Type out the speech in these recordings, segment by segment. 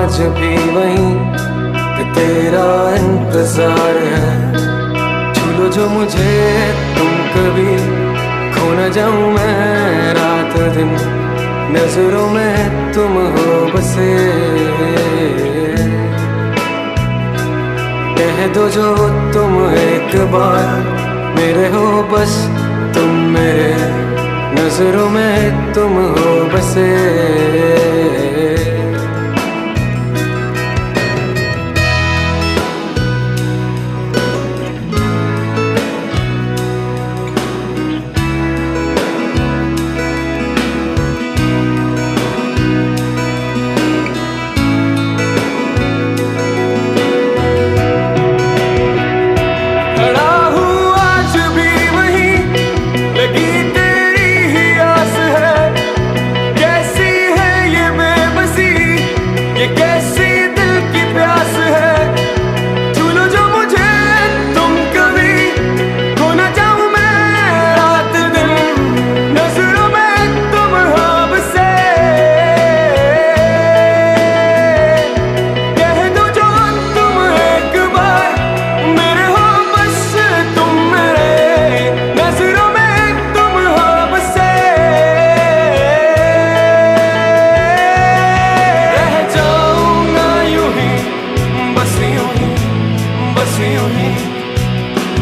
आज भी वहीं कि तेरा इंतजार है। छू लो जो मुझे तुम, कभी खो न जाऊं मैं रात दिन, नजरों में तुम हो बसे। कह दो जो तुम एक बार मेरे हो, बस तुम मेरे, नजरों में तुम हो बसे।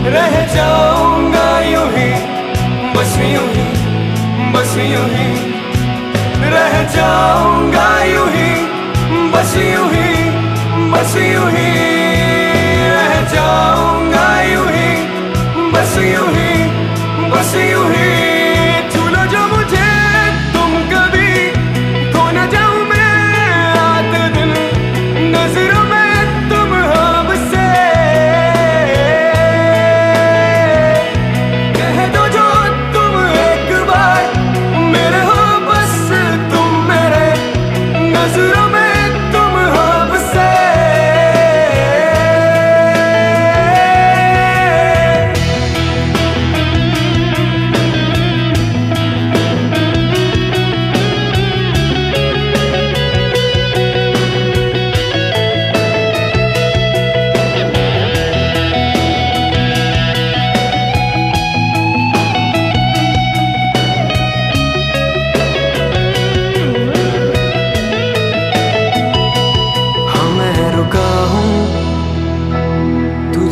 रह जाऊंगा यूं ही, बस यूं ही, बस यूं ही। रह जाऊंगा यूं ही, बस यूं ही, बस यूं ही। रह जाऊंगा यूं ही, बस यूं ही, बस यूं ही। छू लो जो मुझे तुम, कभी खो न जाऊं मैं रात दिन, नजरों में तुम हो बसे।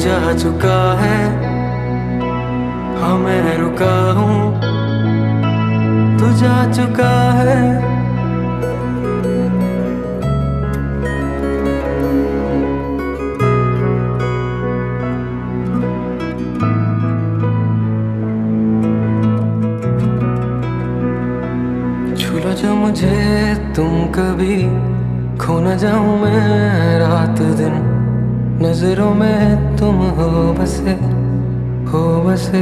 जा चुका है, हाँ मैं रुका हूँ, तू जा चुका है। छू लो जो मुझे तुम, कभी खो न जाऊं मैं रात दिन, नजरों में तुम हो बसे, हो बसे।